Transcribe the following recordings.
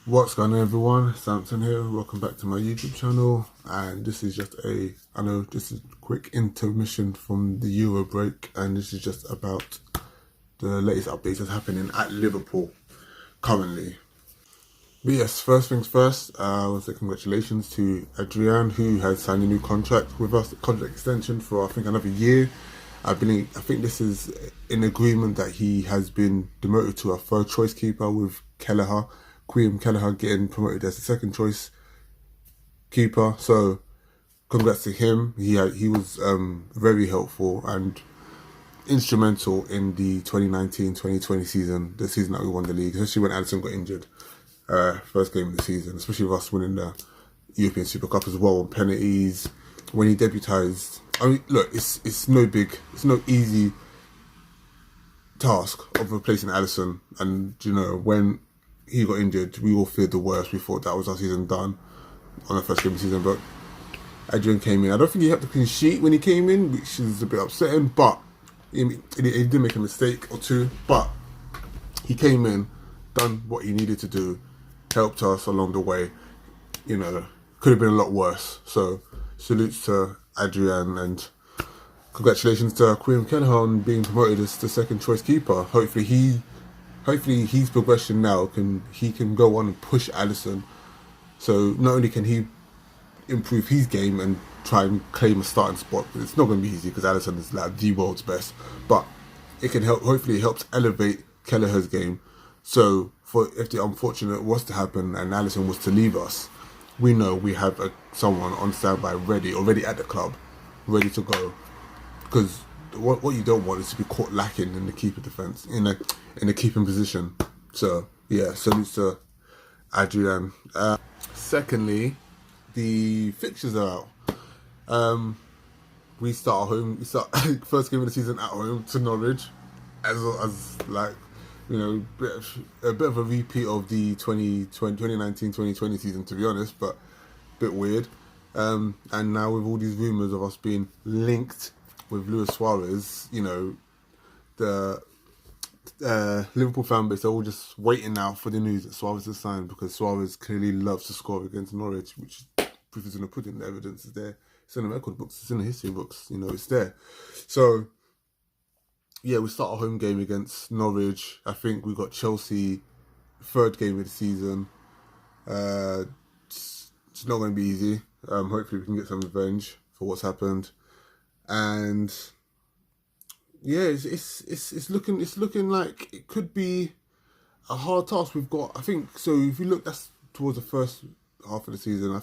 What's going on, everyone? Samson here. Welcome back to my YouTube channel. And this is just I know this is a quick intermission from the Euro break, and this is just about the latest updates that's happening at Liverpool currently. But yes, first things first, I want to say congratulations to Adrian, who has signed a new contract with us, a contract extension for I think another year. I think this is an agreement that he has been demoted to a third choice keeper with Kelleher, Queen Kelleher getting promoted as the second choice keeper. So congrats to him. He was very helpful and instrumental in the 2019-2020 season, the season that we won the league, especially when Alisson got injured. First game of the season, especially with us winning the European Super Cup as well, on penalties, when he debutised. I mean, look, it's no easy task of replacing Alisson, and when he got injured, we all feared the worst. We thought that was our season done on the first game of the season, but Adrian came in. I don't think he had the clean sheet when he came in, which is a bit upsetting, but he did make a mistake or two, but he came in, done what he needed to do, helped us along the way. Could have been a lot worse. So salutes to Adrian and congratulations to Queen Kelleher on being promoted as the second choice keeper. Hopefully his progression now can go on and push Alisson. So not only can he improve his game and try and claim a starting spot, but it's not going to be easy because Alisson is like the world's best. But it can help. Hopefully, it helps elevate Kelleher's game. So, if the unfortunate was to happen and Alisson was to leave us, we know we have someone on standby, already at the club, ready to go. Because what you don't want is to be caught lacking in the keeper defense, in the keeping position. So yeah, salutes to Adrian. Secondly, the fixtures are out. We start at home. We start first game of the season at home to Norwich, as like, a bit of a repeat of the 2019-2020 season, to be honest, but a bit weird. And now with all these rumours of us being linked with Luis Suarez, the Liverpool fan base are all just waiting now for the news that Suarez is signed, because Suarez clearly loves to score against Norwich, which proof is in the pudding. The evidence is there. It's in the record books. It's in the history books. It's there. So yeah, we start a home game against Norwich. I think we got Chelsea, third game of the season. It's not going to be easy. Hopefully we can get some revenge for what's happened. And yeah, it's looking like it could be a hard task. We've got, I think, so if you look, that's towards the first half of the season. I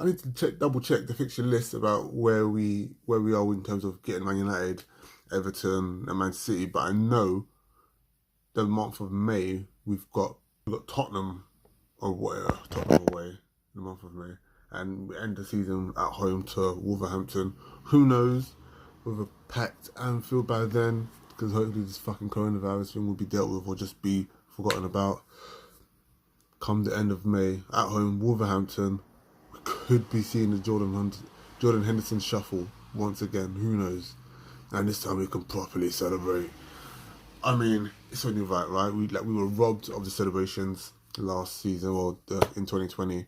need to double check the fixture list about where we are in terms of getting Man United, Everton, and Man City. But I know the month of May we've got Tottenham away in the month of May, and we end the season at home to Wolverhampton. Who knows, with a packed Anfield by then, because hopefully this fucking coronavirus thing will be dealt with or just be forgotten about. Come the end of May, at home, Wolverhampton, we could be seeing the Jordan Henderson shuffle once again. Who knows? And this time we can properly celebrate. I mean, it's only right? We were robbed of the celebrations last season, in 2020.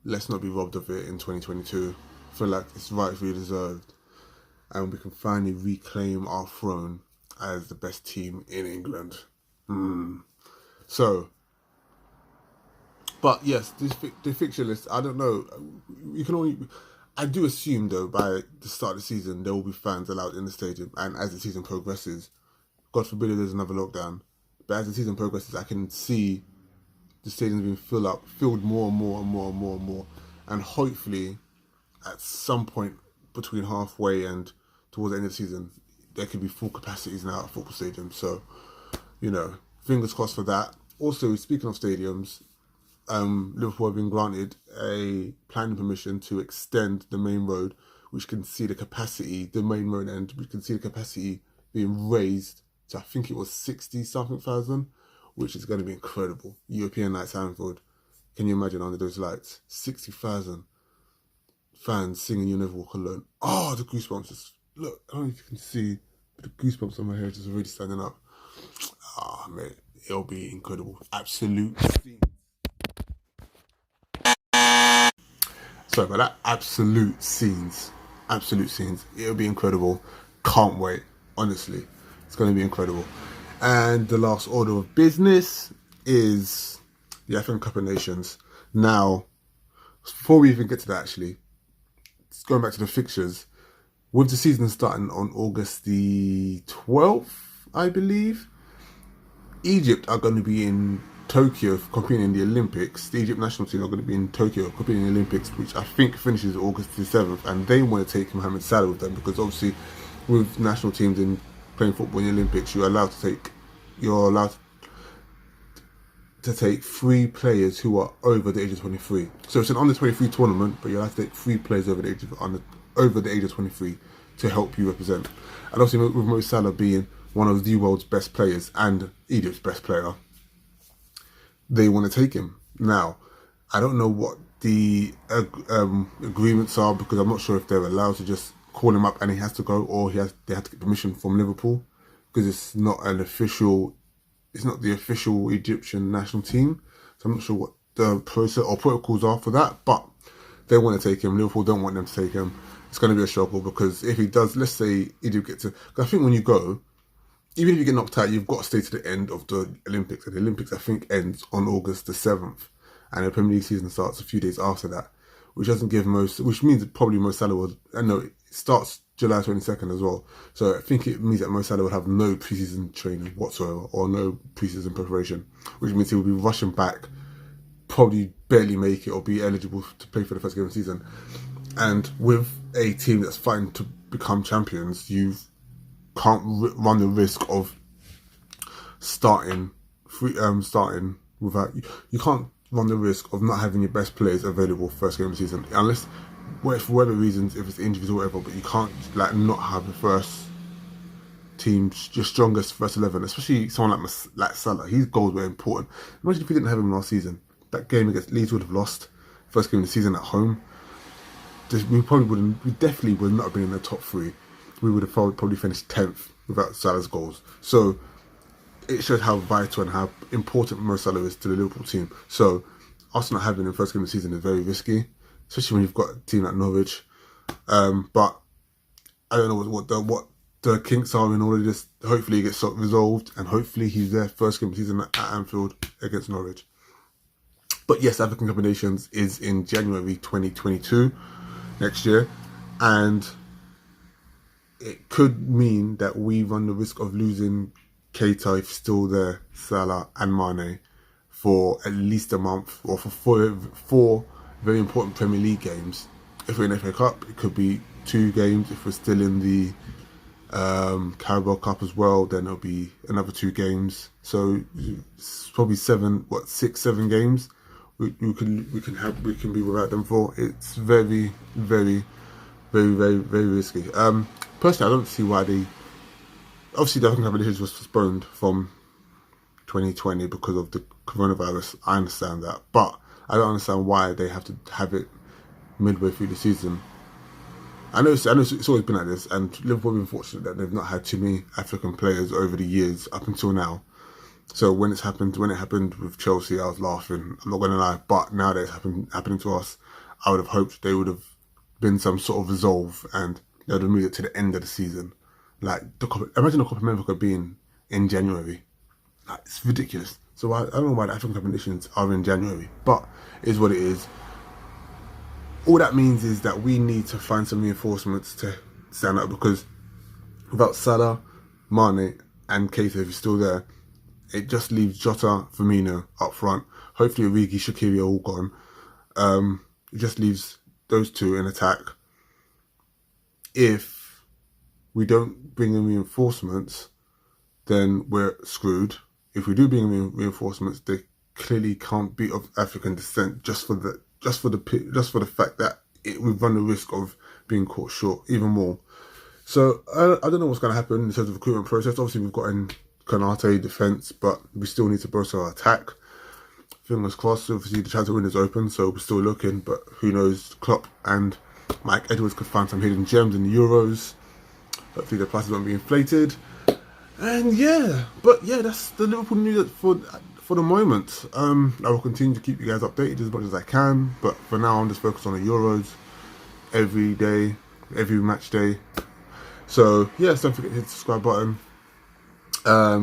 Let's not be robbed of it in 2022. I feel like it's rightfully deserved, and we can finally reclaim our throne as the best team in England. So. But yes, the fixture list, I don't know. I do assume though, by the start of the season, there will be fans allowed in the stadium. And as the season progresses, God forbid there's another lockdown, but as the season progresses, I can see the stadiums being filled more and more and more and more and more. And hopefully, at some point between halfway and towards the end of the season, there could be full capacities now at football stadiums. So, fingers crossed for that. Also, speaking of stadiums, Liverpool have been granted a planning permission to extend the main road, which can see the main road end, which can see the capacity being raised to, I think it was 60-something thousand, which is going to be incredible. European nights at Anfield. Can you imagine under those lights? 60,000 fans singing "You Never Walk Alone." Oh, the goosebumps. Look, I don't know if you can see, but the goosebumps on my hair is already standing up. mate, it'll be incredible. Absolute scenes. Sorry about that. Absolute scenes. It'll be incredible. Can't wait. Honestly, it's going to be incredible. And the last order of business is the AFCON Cup of Nations. Now, before we even get to that, actually, going back to the fixtures, with the season starting on August the 12th, I believe, Egypt are going to be in Tokyo competing in the Olympics. The Egypt national team are going to be in Tokyo competing in the Olympics, which I think finishes August the 7th, and they want to take Mohamed Salah with them because obviously with national teams in playing football in the Olympics, you're allowed to take 3 players who are over the age of 23. So it's an under 23 tournament, but you're allowed to take 3 players over the age of 23 to help you represent. And obviously with Mo Salah being one of the world's best players and Egypt's best player, they want to take him. Now, I don't know what the agreements are because I'm not sure if they're allowed to just call him up and he has to go, or they have to get permission from Liverpool because it's not the official Egyptian national team. So I'm not sure what the process or protocols are for that, but they want to take him. Liverpool don't want them to take him. It's going to be a struggle because if he does, let's say Egypt get to, because I think when you go, even if you get knocked out, you've got to stay to the end of the Olympics. And the Olympics, I think, ends on August the 7th. And the Premier League season starts a few days after that, which means probably Mo Salah would, it starts July 22nd as well. So I think it means that Mo Salah would have no preseason training whatsoever or no preseason preparation, which means he will be rushing back, probably barely make it or be eligible to play for the first game of the season. And with a team that's fighting to become champions, you can't run the risk of starting without you can't run the risk of not having your best players available first game of the season, unless for whatever reasons, if it's injuries or whatever. But you can't not have the first team, your strongest first 11, especially someone like Salah. His goals were important. Imagine if we didn't have him last season. That game against Leeds would have lost. First game of the season at home. We definitely would not have been in the top 3. We would have probably finished 10th without Salah's goals. So it shows how vital and how important Mo Salah is to the Liverpool team. So us not having him first game of the season is very risky, especially when you've got a team like Norwich. But I don't know what the kinks are in all of this. Hopefully it gets resolved, and hopefully he's there first game of the season at Anfield against Norwich. But yes, African Cup of Nations is in January 2022 next year, and it could mean that we run the risk of losing Keita, if he's still there, Salah and Mane for at least a month, or for 4 very important Premier League games. If we're in FA Cup, it could be 2 games. If we're still in the Carabao Cup as well, then it'll be another 2 games. So it's probably 6-7 games we can be without them for. It's very, very, very, very, very risky. Personally, I don't see why obviously the African Cup of Nations was postponed from 2020 because of the coronavirus. I understand that, but I don't understand why they have to have it midway through the season. I know it's always been like this, and Liverpool have been fortunate that they've not had too many African players over the years up until now. So when it happened with Chelsea, I was laughing. I'm not going to lie, but now that it's happening to us, I would have hoped they would have been some sort of resolve and they would have moved it to the end of the season. Imagine the Copa America being in January. It's ridiculous. So I don't know why the African Cup of Nations are in January, but it is what it is. All that means is that we need to find some reinforcements to stand up, because without Salah, Mane and Keita, if he's still there, it just leaves Jota, Firmino up front. Hopefully Origi, Shaqiri are all gone. It just leaves those 2 in attack. If we don't bring in reinforcements, then we're screwed. If we do bring in reinforcements, they clearly can't be of African descent just for the fact that we run the risk of being caught short even more. So I don't know what's going to happen in terms of recruitment process. Obviously, we've got in Konate defence, but we still need to bolster our attack. Fingers crossed. Obviously, the transfer window's open, so we're still looking. But who knows? Klopp and Mike Edwards could find some hidden gems in the Euros. Hopefully, the prices won't be inflated. And yeah, but yeah, that's the Liverpool news for the moment. I will continue to keep you guys updated as much as I can, but for now I'm just focused on the Euros every day, every match day. So yes, don't forget to hit the subscribe button,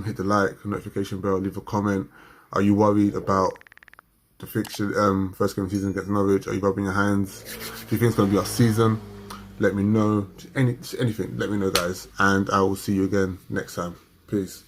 hit the like, notification bell, leave a comment. Are you worried about the fixture, first game of the season against Norwich? Are you rubbing your hands? Do you think it's going to be our season? Let me know. Anything, let me know, guys. And I will see you again next time. Peace.